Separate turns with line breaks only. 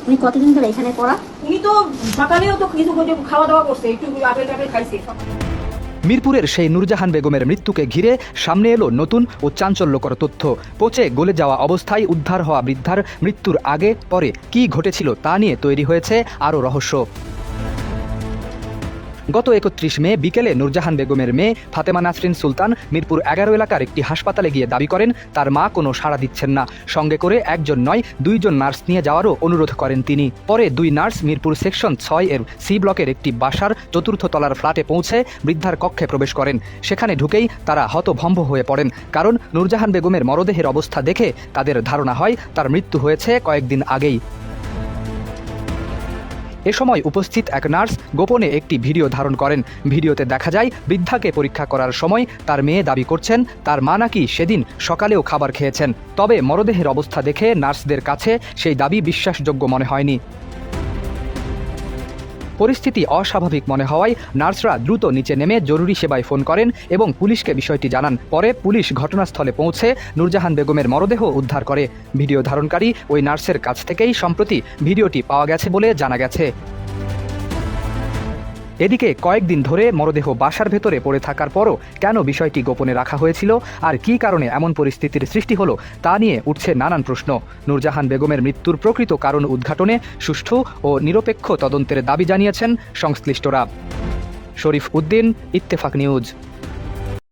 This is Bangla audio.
উনি কতদিন ধরে এখানে পড়া?
উনি তো সকালেও তো কিছু খাওয়া দাওয়া করছে, একটু আপেল টাপেল খাইছে।
মিরপুরের সেই নূরজাহান বেগমের মৃত্যুকে ঘিরে সামনে এলো নতুন ও চাঞ্চল্যকর তথ্য। পচে গলে যাওয়া অবস্থায় উদ্ধার হওয়া বৃদ্ধার মৃত্যুর আগে পরে কী ঘটেছিল তা নিয়ে তৈরি হয়েছে আরও রহস্য। গত ৩১ মে বিকেলে নূরজাহান বেগমের মেয়ে ফাতেমা নাসরিন সুলতান মিরপুর ১১ এলাকার একটি হাসপাতালে গিয়ে দাবি করেন তার মা কোনো সাড়া দিচ্ছেন না। সঙ্গে করে একজন নয় ২ জন নার্স নিয়ে যাওয়ারও অনুরোধ করেন তিনি। পরে ২ নার্স মিরপুর সেকশন ৬ এর সি ব্লকের একটি বাসার ৪র্থ তলার ফ্ল্যাটে পৌঁছে বৃদ্ধার কক্ষে প্রবেশ করেন। সেখানে ঢুকেই তারা হতভম্ব হয়ে পড়েন, কারণ নূরজাহান বেগমের মরদেহের অবস্থা দেখে তাদের ধারণা হয় তার মৃত্যু হয়েছে কয়েকদিন আগেই। এ সময় উপস্থিত এক নার্স গোপনে একটি ভিডিও ধারণ করেন। ভিডিওতে দেখা যায় বৃদ্ধাকে পরীক্ষা করার সময় তার মেয়ে দাবি করছেন তার মা নাকি সেদিন সকালেও খাবার খেয়েছেন। তবে মরদেহের অবস্থা দেখে নার্সদের কাছে সেই দাবি বিশ্বাসযোগ্য মনে হয়নি। পরিস্থিতি অস্বাভাবিক মনে হওয়ায় নার্সরা দ্রুত নিচে নেমে জরুরি সেবায় ফোন করেন এবং পুলিশকে বিষয়টি জানান। পরে পুলিশ ঘটনাস্থলে পৌঁছে নূরজাহান বেগমের মরদেহ উদ্ধার করে। ভিডিও ধারণকারী ওই নার্সের কাছ থেকেই সম্প্রতি ভিডিওটি পাওয়া গেছে বলে জানা গেছে। এদিকে কয়েকদিন ধরে মরদেহ বাসার ভেতরে পড়ে থাকার পরও কেন বিষয়টি গোপনে রাখা হয়েছিল আর কী কারণে এমন পরিস্থিতির সৃষ্টি হলো তা নিয়ে উঠছে নানান প্রশ্ন। নূরজাহান বেগমের মৃত্যুর প্রকৃত কারণ উদ্ঘাটনে সুষ্ঠু ও নিরপেক্ষ তদন্তের দাবি জানিয়েছেন সংশ্লিষ্টরা। শরীফ উদ্দিন, ইত্তেফাক নিউজ।